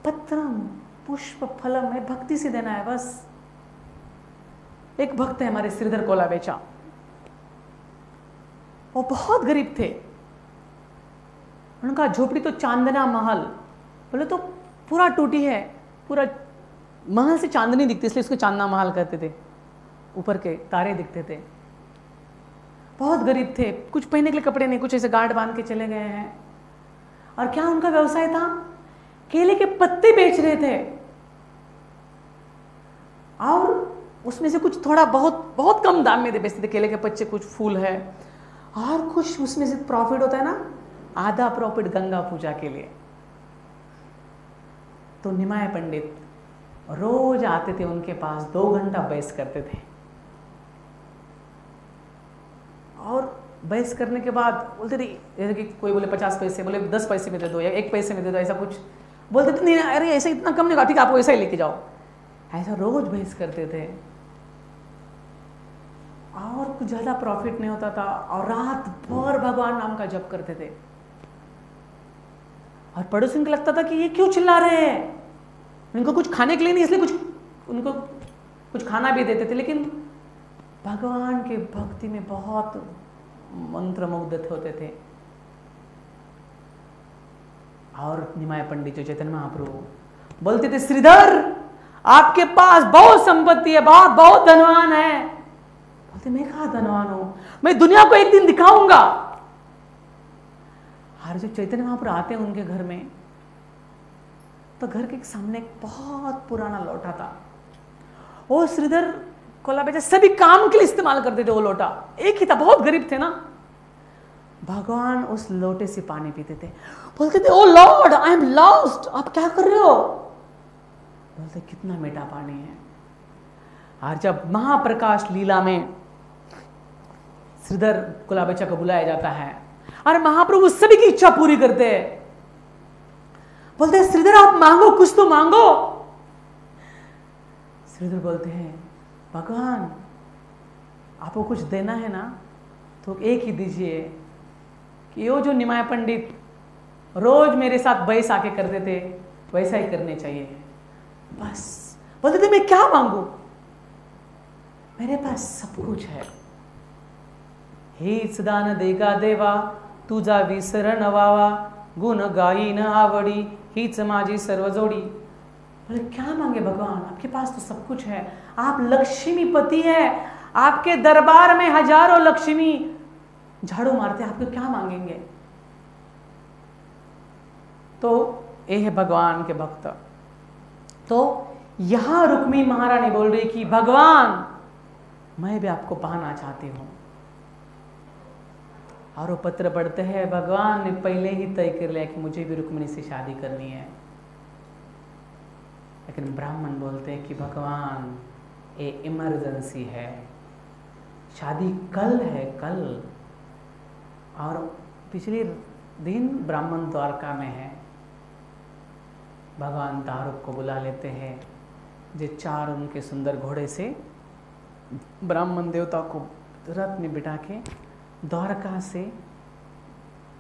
[SPEAKER 1] पत्रम पुष्प फलम है, भक्ति से देना है बस। एक भक्त है हमारे श्रीधर कोला बेचा, वो बहुत गरीब थे। उनका झोपड़ी तो चांदना महल, बोले तो पूरा टूटी है, पूरा महल से चांदनी दिखती, इसलिए उसको चांदना महल कहते थे। ऊपर के तारे दिखते थे। बहुत गरीब थे, कुछ पहनने के लिए कपड़े नहीं, कुछ ऐसे गार्ड बांध के चले गए हैं। और क्या उनका व्यवसाय था? केले के पत्ते बेच रहे थे, और उसमें से कुछ थोड़ा बहुत बहुत कम दाम में बेचते थे। केले के पत्ते, कुछ फूल है, और कुछ उसमें से प्रॉफिट होता है ना, आधा प्रॉफिट गंगा पूजा के लिए। तो निमाय पंडित रोज आते थे उनके पास, 2 घंटा बहस करते थे। और बहस करने के बाद बोलते थे, जैसे कि कोई बोले 50 पैसे, बोले 10 पैसे में दे दो या 1 पैसे में दे दो, ऐसा कुछ बोलते थे। नहीं अरे ऐसे इतना कम नहीं, ठीक है आपको ऐसा ही लेके जाओ। ऐसा रोज बहस करते थे, और कुछ ज़्यादा प्रॉफिट नहीं होता था, और रात भर भगवान नाम का जप करते थे। और पड़ोसियों को लगता था कि ये क्यों चिल्ला रहे हैं, इनको कुछ खाने के लिए नहीं, इसलिए कुछ उनको कुछ खाना भी देते थे। लेकिन भगवान के भक्ति में बहुत मंत्रमुग्ध होते थे। और निमाय पंडित जो चैतन्य महाप्रभु बोलते थे, श्रीधर आपके पास बहुत संपत्ति है, बहुत धनवान है। बोलते मैं कहाँ धनवान हूं, मैं दुनिया को एक दिन दिखाऊंगा। और जब चैतन्य महाप्रभु आते हैं उनके घर में, तो घर के सामने एक बहुत पुराना लोटा था। वो श्रीधर कोलाबेचा सभी काम के लिए इस्तेमाल करते थे। वो लोटा एक ही था, बहुत गरीब थे ना। भगवान उस लोटे से पानी पीते थे। बोलते थे, ओ लॉर्ड आई एम लॉस्ट, आप क्या कर रहे हो? बोलते कितना मीठा पानी है। और जब महाप्रकाश लीला में श्रीधर कोलाबेचा को बुलाया जाता है और महाप्रभु सभी की इच्छा पूरी करते हैं। बोलते हैं, श्रीधर आप मांगो, कुछ तो मांगो। श्रीधर बोलते हैं, भगवान आपको कुछ देना है ना तो एक ही दीजिए कि वो जो निमाय पंडित रोज मेरे साथ बहस आके करते थे वैसा ही करने चाहिए बस। बोलते थे मैं क्या मांगू, मेरे पास सब कुछ है। हीच दान देगा देवा, तुझा विसरण वावा, गुण गाई न आवडी, हीच माझी सर्व जोडी। बोले क्या मांगे भगवान, आपके पास तो सब कुछ है, आप लक्ष्मीपति है, आपके दरबार में हजारों लक्ष्मी झाड़ू मारते, आपको क्या मांगेंगे। तो ये है भगवान के भक्त। तो यहां रुक्मिणी महारानी बोल रही कि भगवान मैं भी आपको पाना चाहती हूं। और वो पत्र पढ़ते हैं, भगवान ने पहले ही तय कर लिया कि मुझे भी रुक्मिणी से शादी करनी है। लेकिन ब्राह्मण बोलते हैं कि भगवान ये इमरजेंसी है, शादी कल है, कल। और पिछले दिन ब्राह्मण द्वारका में है। भगवान दारुक को बुला लेते हैं, जो 4 उनके सुंदर घोड़े से ब्राह्मण देवता को रथ में बिठा के द्वारका से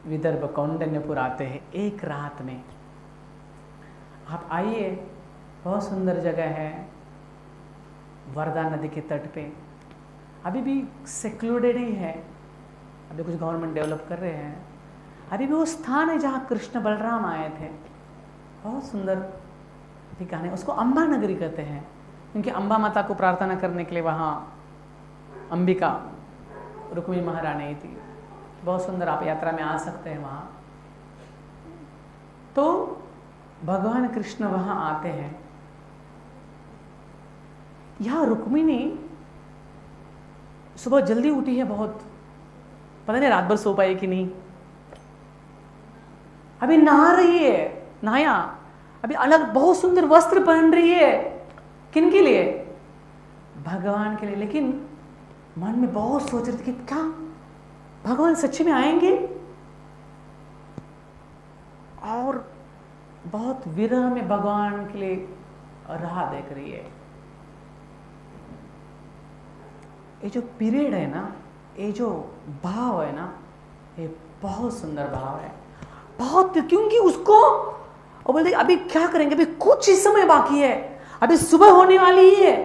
[SPEAKER 1] विदर्भ कौंडिन्यपुर आते हैं एक रात में। आप आइए, बहुत सुंदर जगह है, वर्धा नदी के तट पे। अभी भी सेक्लूडेड ही है, अभी कुछ गवर्नमेंट डेवलप कर रहे हैं। अभी भी वो स्थान है जहाँ कृष्ण बलराम आए थे, बहुत सुंदर ठिकाने। उसको अंबा नगरी कहते हैं, क्योंकि अंबा माता को प्रार्थना करने के लिए वहाँ अंबिका रुक्मिणी महारानी थी। बहुत सुंदर, आप यात्रा में आ सकते हैं वहाँ। तो भगवान कृष्ण वहाँ आते हैं। यहाँ रुक्मिणी सुबह जल्दी उठी है बहुत, पता नहीं रात भर सो पाई कि नहीं। अभी नहा रही है, नहाया, अभी अलग बहुत सुंदर वस्त्र पहन रही है। किन के लिए? भगवान के लिए। लेकिन मन में बहुत सोच रही थी कि क्या भगवान सच्ची में आएंगे? और बहुत विरह में भगवान के लिए राह देख रही है। ये जो पीरियड है ना, ये जो भाव है ना, ये बहुत सुंदर भाव है, बहुत। क्योंकि उसको और बोलते अभी क्या करेंगे, अभी कुछ ही समय बाकी है, अभी सुबह होने वाली ही है,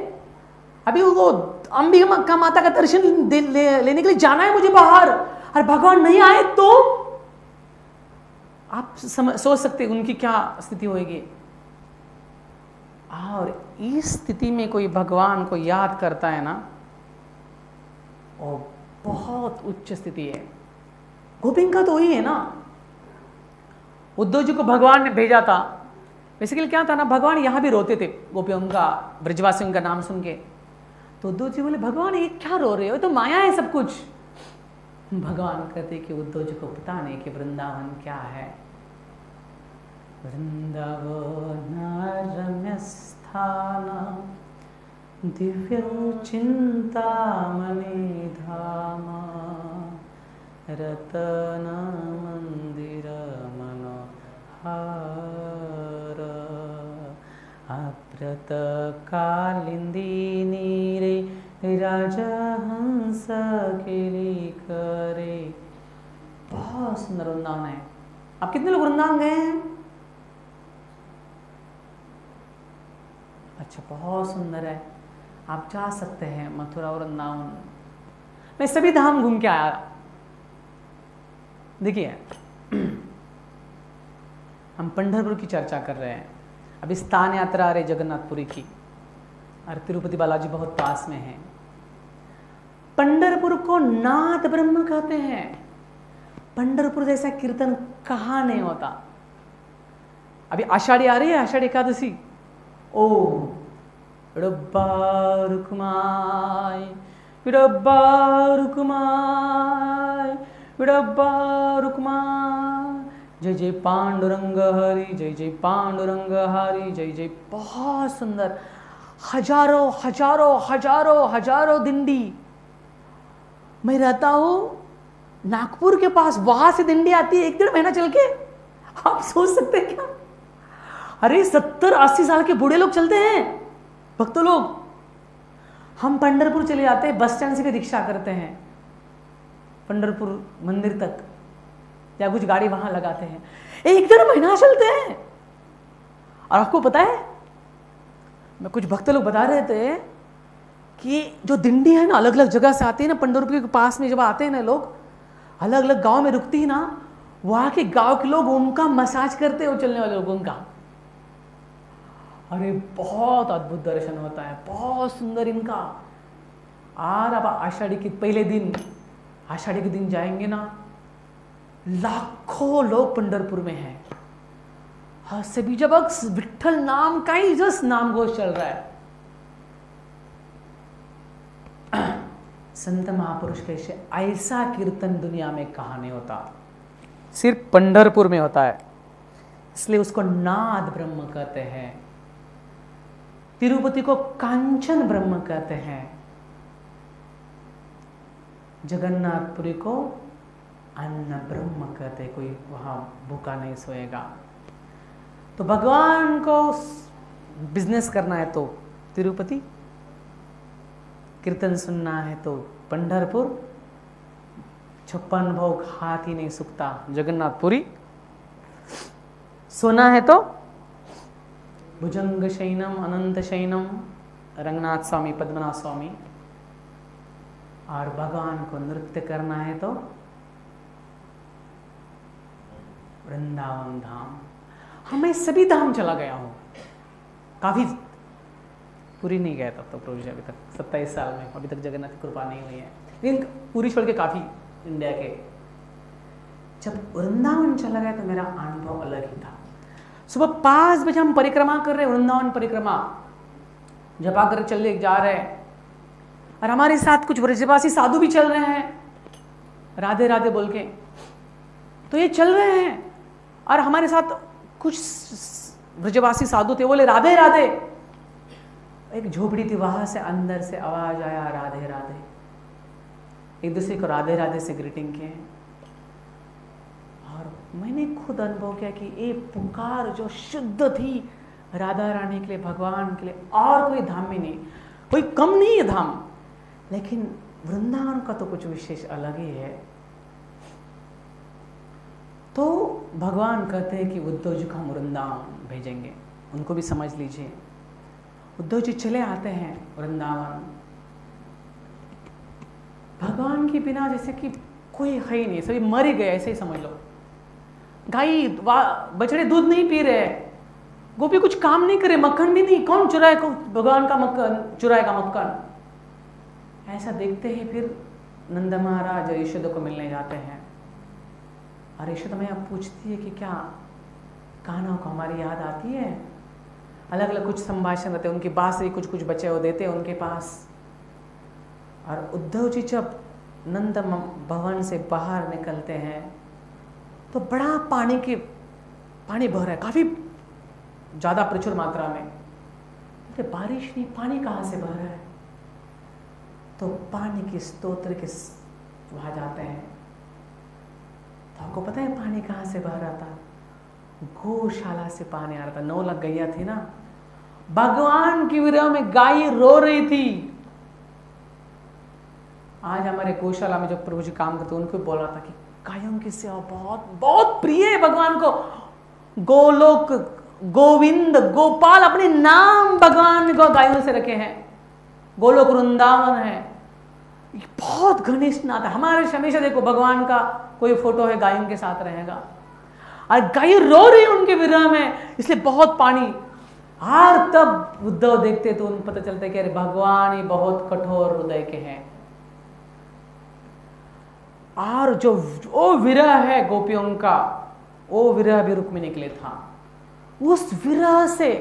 [SPEAKER 1] अभी वो अंबिका माता का दर्शन लेने के लिए जाना है मुझे बाहर, और भगवान नहीं आए तो आप सोच सकते उनकी क्या स्थिति होगी। और इस स्थिति में कोई भगवान को याद करता है ना, वो बहुत उच्च स्थिति है। गोपिका तो वही है ना, उद्धव जी को भगवान ने भेजा था। बेसिकली क्या था ना, भगवान यहाँ भी रोते थे गोपियों का, ब्रजवासियों का नाम सुन के। तो उद्धव जी बोले भगवान ये क्या रो रहे हो, ये तो माया है सब कुछ। भगवान कहते कि उद्धव जी को पता नहीं कि वृंदावन क्या है। वृंदावन रम्य स्थान दिव्य चिंतामणि धाम रतन मंदिर मनोहर अप्रत कालिंदी नीरे राजहंस गिरी करे। बहुत सुंदर वृंदावन है। आप कितने लोग वृंदावन गए हैं? अच्छा, बहुत सुंदर है, आप जा सकते हैं मथुरा वृंदावन। मैं सभी धाम घूम के आया। देखिए हम पंढरपुर की चर्चा कर रहे हैं। अभी स्थान यात्रा आ रही जगन्नाथपुरी की, और तिरुपति बालाजी बहुत पास में है। पंढरपुर को नाथ ब्रह्म कहते हैं। पंढरपुर जैसा कीर्तन कहाँ नहीं होता। अभी आषाढ़ी आ रही है, आषाढ़ी एकादशी। ओ विडोबा रुक्माई, विडोबा रुक्माई, विडोबा रुक्माई, जय जय पांडुरंग हरि, जय जय पांडुरंग हरि, जय जय। बहुत सुंदर, हजारों हजारों हजारों हजारों दिंडी। मैं रहता हूं नागपुर के पास, वहां से दिंडी आती है 1-1.5 महीना चल के। आप सोच सकते हैं क्या? अरे 70-80 साल के बूढ़े लोग चलते हैं, भक्त लोग। हम पंढरपुर चले जाते हैं, बस स्टैंड से भी रिक्शा करते हैं पंढरपुर मंदिर तक, या कुछ गाड़ी वहां लगाते हैं, 1-1.5 महीना चलते हैं। और आपको पता है, मैं कुछ भक्त लोग बता रहे थे कि जो दिंडी है ना, अलग अलग जगह से आते हैं ना, पंढरपुर के पास में जब आते हैं ना लोग, अलग अलग गांव में रुकती है ना, वहां के गांव के लोग उनका मसाज करते हैं, वो चलने वाले लोगों का। अरे बहुत अद्भुत दर्शन होता है, बहुत सुंदर इनका। और अब आषाढ़ी के पहले दिन, आषाढ़ी के दिन जाएंगे ना, लाखों लोग पंढरपुर में हैं। हाँ, सभी जब विठ्ठल नाम का ही जस्ट नाम घोष चल रहा है। संत महापुरुष कैसे, ऐसा कीर्तन दुनिया में कहाँ नहीं होता, सिर्फ पंढरपुर में होता है। इसलिए उसको नाद ब्रह्म कहते हैं। तिरुपति को कांचन ब्रह्म कहते हैं। जगन्नाथपुरी को अन्न ब्रह्म कहते हैं। कोई वहां भूखा नहीं सोएगा। तो भगवान को बिजनेस करना है तो तिरुपति, कीर्तन सुनना है तो पंढरपुर, 56 भोग हाथ ही नहीं सुखता जगन्नाथपुरी, सोना है तो भुजंग शयनम अनंत शयनम रंगनाथ स्वामी, पद्मनाथ स्वामी, और भगवान को नृत्य करना है तो वृंदावन धाम। मैं सभी धाम चला गया हूँ, काफी पूरी नहीं गया तब तो प्रभु जी, अभी तक 27 साल में अभी तक जगन्नाथ की कृपा नहीं हुई है, लेकिन पूरी छोड़ के काफी इंडिया के। जब वृंदावन चला गया तो मेरा अनुभव अलग ही था। सुबह 5 बजे हम परिक्रमा कर रहे हैं, वृंदावन परिक्रमा जपा कर चले जा रहे हैं, और हमारे साथ कुछ ब्रजवासी साधु भी चल रहे हैं, राधे राधे बोल के। तो ये चल रहे हैं और हमारे साथ कुछ ब्रजवासी साधु थे, बोले राधे राधे। एक झोपड़ी थी, वहां से अंदर से आवाज आया राधे राधे। एक दूसरे को राधे राधे से ग्रीटिंग किए। और मैंने खुद अनुभव किया कि ये पुकार जो शुद्ध थी राधा रानी के लिए, भगवान के लिए, और कोई धाम में नहीं, कोई कम नहीं है धाम, लेकिन वृंदावन का तो कुछ विशेष अलग ही है। तो भगवान कहते हैं कि उद्धव जी को हम वृंदावन भेजेंगे, उनको भी समझ लीजिए। उद्धव जी चले आते हैं वृंदावन, भगवान के बिना जैसे कि कोई है ही नहीं, सभी मर ही गए ऐसे ही समझ लो। गाय बछड़े दूध नहीं पी रहे, गोपी कुछ काम नहीं करे, मक्खन भी नहीं, कौन चुराए, भगवान का मक्खन चुराएगा मक्खन। ऐसा देखते ही फिर नंद महाराज यशोदा को मिलने जाते हैं, और यशोदा मैया पूछती है कि क्या कान्हा को हमारी याद आती है। अलग अलग कुछ संभाषण रहते हैं, उनकी बांसुरी कुछ कुछ बचे वो देते हैं उनके पास। और उद्धव जी जब नंद भवन से बाहर निकलते हैं तो बड़ा पानी बह रहा है, काफी ज्यादा प्रचुर मात्रा में। तो बारिश नहीं, पानी कहाँ से बह रहा है? तो पानी के स्तोत्र के वहां जाते हैं। तो आपको पता है पानी कहाँ से बह रहा था? गौशाला से पानी आ रहा था। 9 लाख गैया थी ना, भगवान की विरह में गाय रो रही थी। आज हमारे गौशाला में जो प्रभु जी काम करते उनको बोल रहा था कि गायों की सेवा बहुत बहुत प्रिय है भगवान को। गोलोक, गोविंद, गोपाल, अपने नाम भगवान को गायों से रखे हैं। गोलोक वृंदावन है, बहुत घनिष्ठ नाता। हमारे हमेशा देखो भगवान का कोई फोटो है गायों के साथ रहेगा। और गाय रो रही है उनके विरह में, इसलिए बहुत पानी। और तब उद्धव देखते तो उनको पता चलता है कि अरे भगवान ही बहुत कठोर हृदय के हैं, और जो वो विरह है गोपियों का, वो विरह भी रुक्मिणी के लिए था। उस विरह से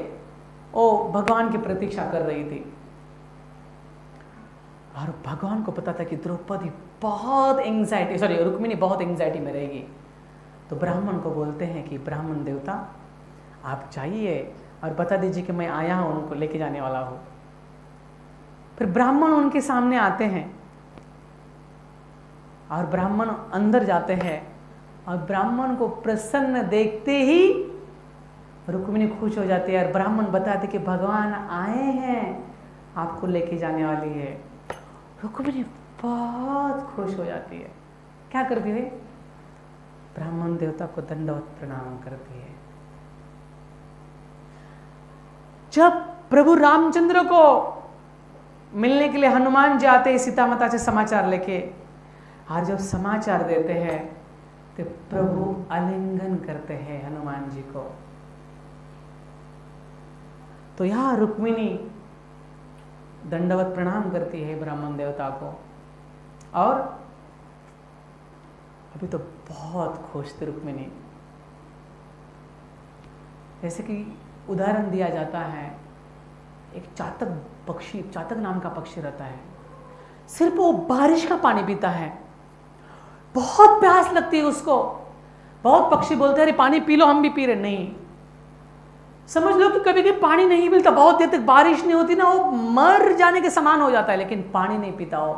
[SPEAKER 1] वो भगवान की प्रतीक्षा कर रही थी, और भगवान को पता था कि द्रौपदी बहुत एंजाइटी, सॉरी रुक्मिणी बहुत एंजाइटी में रहेगी। तो ब्राह्मण को बोलते हैं कि ब्राह्मण देवता आप जाइए और बता दीजिए कि मैं आया हूं, उनको लेके जाने वाला हूं। फिर ब्राह्मण उनके सामने आते हैं, और ब्राह्मण अंदर जाते हैं, और ब्राह्मण को प्रसन्न देखते ही रुक्मिणी खुश हो जाती है, और ब्राह्मण बताते कि भगवान आए हैं, आपको लेके जाने वाली है। रुक्मिणी बहुत खुश हो जाती है। क्या करती है? ब्राह्मण देवता को दंडवत प्रणाम करती है। जब प्रभु रामचंद्र को मिलने के लिए हनुमान जी आते हैं सीता माता से समाचार लेके, और जब समाचार देते हैं तो प्रभु आलिंगन करते हैं हनुमान जी को। तो यह रुक्मिणी दंडवत प्रणाम करती है ब्राह्मण देवता को, और अभी तो बहुत खुश थी रुक्मिणी। जैसे कि उदाहरण दिया जाता है, एक चातक पक्षी, चातक नाम का पक्षी रहता है, सिर्फ वो बारिश का पानी पीता है, बहुत प्यास लगती है उसको। बहुत पक्षी बोलते हैं अरे पानी पी लो, हम भी पी रहे। नहीं, समझ लो कि कभी कभी पानी नहीं मिलता, बहुत देर तक बारिश नहीं होती ना, वो मर जाने के समान हो जाता है, लेकिन पानी नहीं पीता, हो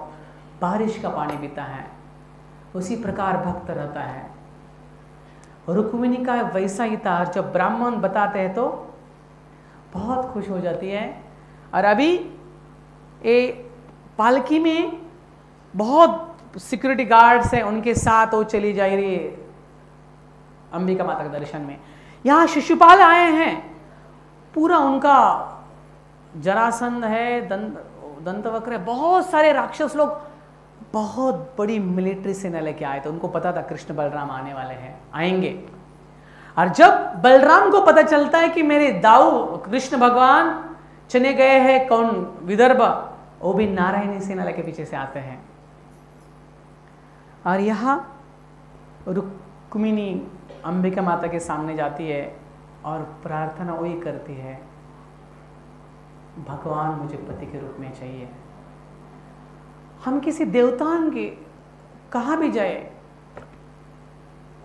[SPEAKER 1] बारिश का पानी पीता है। उसी प्रकार भक्त रहता है। रुक्मिणी का वैसा ही था। जब ब्राह्मण बताते हैं तो बहुत खुश हो जाती है। और अभी ये पालकी में बहुत सिक्योरिटी गार्ड्स हैं, उनके साथ वो चली जा रही है अंबिका माता के दर्शन में। यहाँ शिशुपाल आए हैं, पूरा उनका जरासंध है, दंतवक्र है, बहुत सारे राक्षस लोग, बहुत बड़ी मिलिट्री सेना लेके आए थे। उनको पता था कृष्ण बलराम आने वाले हैं, आएंगे। और जब बलराम को पता चलता है कि मेरे दाऊ कृष्ण भगवान चले गए हैं कौन विदर्भ, वो भी नारायणी सेना लेके पीछे से आते हैं। और यहाँ रुक्मिणी अंबिका माता के सामने जाती है और प्रार्थना वही करती है, भगवान मुझे पति के रूप में चाहिए। हम किसी देवताओं के कहाँ भी जाए,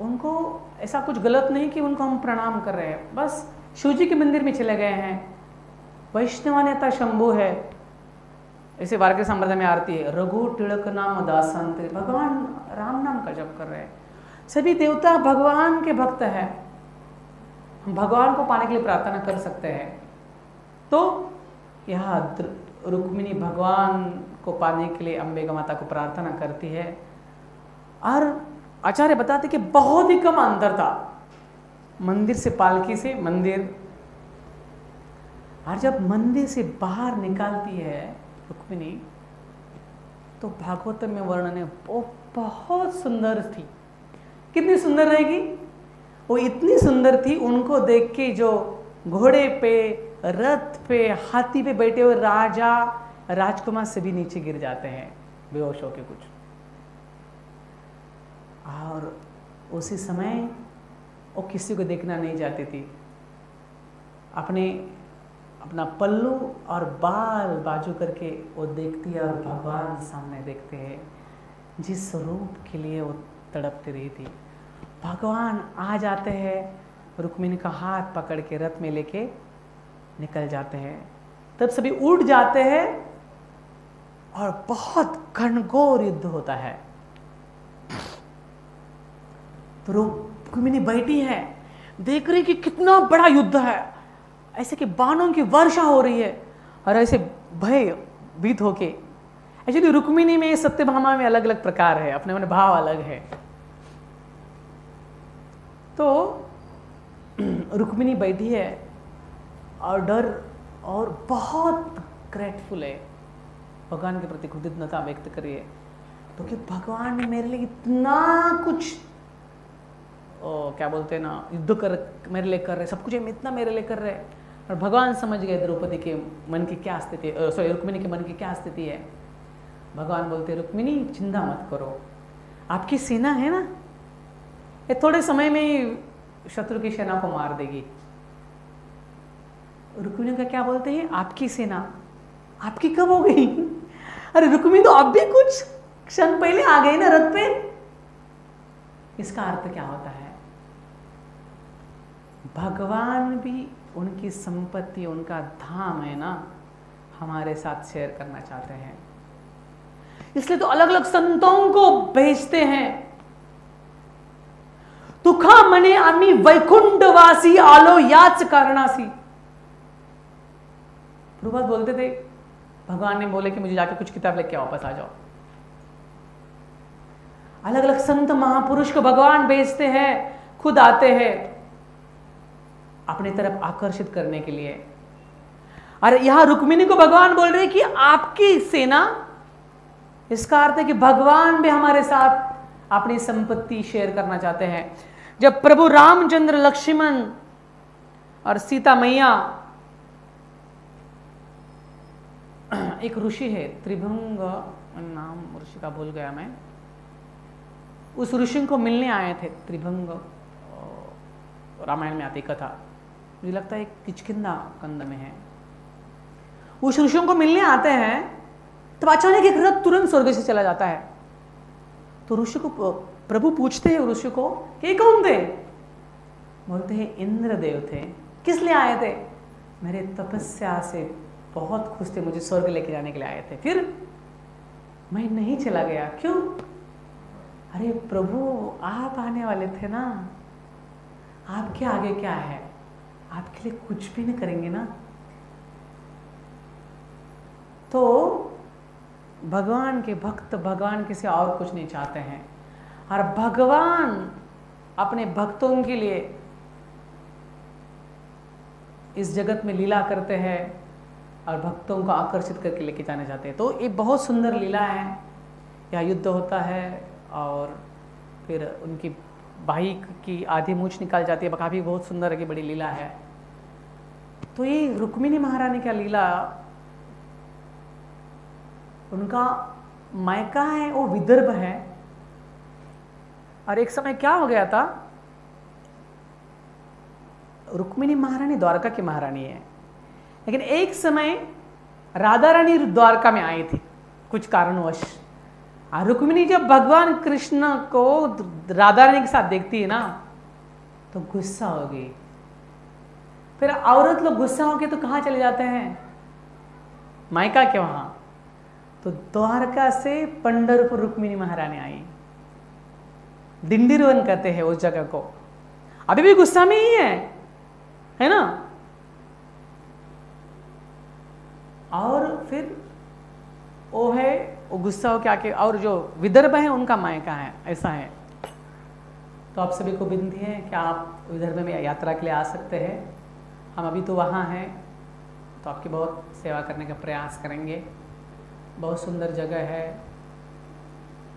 [SPEAKER 1] उनको ऐसा कुछ गलत नहीं कि उनको हम प्रणाम कर रहे हैं। बस शिव जी के मंदिर में चले गए हैं, वैष्णवानेता शंभु है, ऐसे वार्ग संप्रदाय में आरती है, रघु तिलक नाम दासंत, भगवान राम नाम का जप कर रहे हैं। सभी देवता भगवान के भक्त हैं, हम भगवान को पाने के लिए प्रार्थना कर सकते हैं। तो यहाँ रुक्मिणी भगवान को पाने के लिए अंबिका माता को प्रार्थना करती है। और आचार्य बताते कि बहुत ही कम अंतर था मंदिर से, पालकी से मंदिर। और जब मंदिर से बाहर निकालती है रुक्मिणी, तो भागवतम में वर्णन है वो बहुत सुंदर थी। कितनी सुंदर रहेगी? वो इतनी सुंदर थी, उनको देख के जो घोड़े पे, रथ पे, हाथी पे बैठे हुए राजा राजकुमार से भी नीचे गिर जाते हैं बेहोश होके कुछ। और उसी समय वो किसी को देखना नहीं चाहती थी, अपना पल्लू और बाल बाजू करके वो देखती है, और भगवान सामने देखते हैं जिस रूप के लिए वो तड़पती रही थी। भगवान आ जाते हैं, रुक्मिणी का हाथ पकड़ के रथ में लेके निकल जाते हैं। तब सभी उठ जाते हैं और बहुत घनघोर युद्ध होता है। तो रुक्मिणी बैठी है, देख रही कि कितना बड़ा युद्ध है, ऐसे कि बाणों की वर्षा हो रही है, और ऐसे भय भीत होके। एक्चुअली रुक्मिणी में, सत्यभामा में अलग अलग प्रकार है, अपने अपने भाव अलग है। तो रुक्मिणी बैठी है और डर और बहुत ग्रेटफुल है, भगवान के प्रति कृतज्ञता व्यक्त करिए, तो कि भगवान ने मेरे लिए इतना कुछ क्या बोलते हैं ना, युद्ध कर मेरे लिए कर रहे, सब कुछ इतना मेरे लिए कर रहे। और भगवान समझ गए द्रौपदी के मन की क्या स्थिति, सॉरी रुक्मिणी के मन की क्या स्थिति है। भगवान बोलते रुक्मिणी चिंता मत करो, आपकी सेना है ना, ये थोड़े समय में ही शत्रु की सेना को मार देगी। रुक्मिणी का क्या बोलते हैं, आपकी सेना, आपकी कब हो गई? अरे रुक्मिणी तो अब भी कुछ क्षण पहले आ गई ना रथ पे। इसका अर्थ क्या होता है, भगवान भी उनकी संपत्ति, उनका धाम है ना, हमारे साथ शेयर करना चाहते हैं। इसलिए तो अलग अलग संतों को भेजते हैं। तुखा मने आम्ही वैकुंठवासी आलो याच कारणासी। प्रभुपाद बोलते थे, भगवान ने बोले कि मुझे जाके कुछ किताब लेके वापस आ जाओ। अलग अलग संत महापुरुष को भगवान भेजते हैं, खुद आते हैं अपनी तरफ आकर्षित करने के लिए। और यहां रुक्मिणी को भगवान बोल रहे कि आपकी सेना, इसका अर्थ है कि भगवान भी हमारे साथ अपनी संपत्ति शेयर करना चाहते हैं। जब प्रभु रामचंद्र, लक्ष्मण और सीता मैया, एक ऋषि है त्रिभंग, नाम ऋषि का भूल गया मैं, उस ऋषि को मिलने आए थे। त्रिभंग रामायण में आती कथा, मुझे लगता है किचकिंदा कंद में है। उस ऋषियों को मिलने आते हैं, तब अचानक एक रथ तुरंत स्वर्ग से चला जाता है। तो ऋषि को प्रभु पूछते हैं ऋषि को कि कौन थे? बोलते हैं इंद्रदेव थे। किस लिए आए थे? मेरे तपस्या से बहुत खुश थे, मुझे स्वर्ग लेके जाने के लिए आए थे। फिर मैं नहीं चला गया, क्यों? अरे प्रभु आप आने वाले थे ना, आपके आगे क्या है, आपके लिए कुछ भी नहीं करेंगे ना। तो भगवान के भक्त, भगवान किसी और कुछ नहीं चाहते हैं, और भगवान अपने भक्तों के लिए इस जगत में लीला करते हैं और भक्तों को आकर्षित करके लेके जाना चाहते हैं। तो ये बहुत सुंदर लीला है। यहाँ युद्ध होता है और फिर उनकी भाई की आधी मूंछ निकाल जाती है, काफ़ी बहुत सुंदर है कि बड़ी लीला है। तो ये रुक्मिणी महारानी का लीला, उनका मायका है वो विदर्भ है। और एक समय क्या हो गया था, रुक्मिणी महारानी द्वारका की महारानी है, लेकिन एक समय राधा रानी द्वारका में आई थी कुछ कारणवश। रुक्मिणी जब भगवान कृष्ण को राधा रानी के साथ देखती है ना, तो गुस्सा हो गई। फिर औरत लोग गुस्सा होके तो कहाँ चले जाते हैं? मायका के वहां। तो द्वारका से पंढरपुर रुक्मिणी महारानी आई। दिंडीरवन कहते हैं उस जगह को, अभी भी गुस्सा में ही है ना। और फिर वो है, वो गुस्सा हो क्या के, और जो विदर्भ है उनका मायका है, ऐसा है। तो आप सभी को विनती है कि आप विदर्भ में यात्रा के लिए आ सकते हैं। हम अभी तो वहाँ हैं, तो आपकी बहुत सेवा करने का प्रयास करेंगे। बहुत सुंदर जगह है।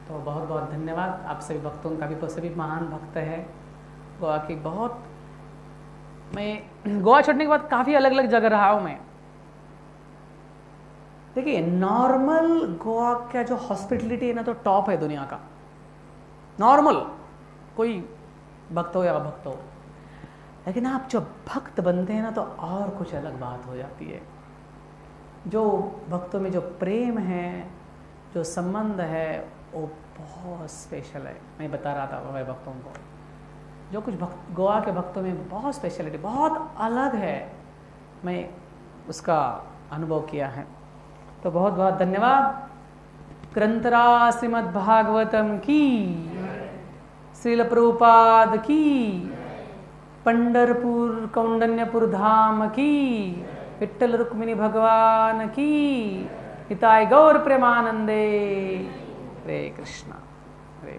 [SPEAKER 1] तो बहुत बहुत धन्यवाद आप सभी भक्तों का भी। सभी महान भक्त है गोवा की। बहुत, मैं गोवा छोड़ने के बाद काफ़ी अलग अलग जगह रहा हूँ मैं। देखिए नॉर्मल गोवा का जो हॉस्पिटलिटी है ना, तो टॉप है दुनिया का। नॉर्मल कोई भक्त हो या अभक्त हो, लेकिन आप जब भक्त बनते हैं ना, तो और कुछ अलग बात हो जाती है। जो भक्तों में जो प्रेम है, जो संबंध है, वो बहुत स्पेशल है। मैं बता रहा था हमारे भक्तों को, जो कुछ गोवा के भक्तों में बहुत स्पेशलिटी, बहुत अलग है। मैं उसका अनुभव किया है। तो बहुत बहुत धन्यवाद। ग्रंथरा श्रीमद् भागवतम की, श्रील प्रभुपाद की, पंढरपुर कौंडन्यपुर धाम की, विट्ठल रुक्मिणी भगवान की, हिताय गौर प्रेमानंदे। हरे कृष्णा। हरे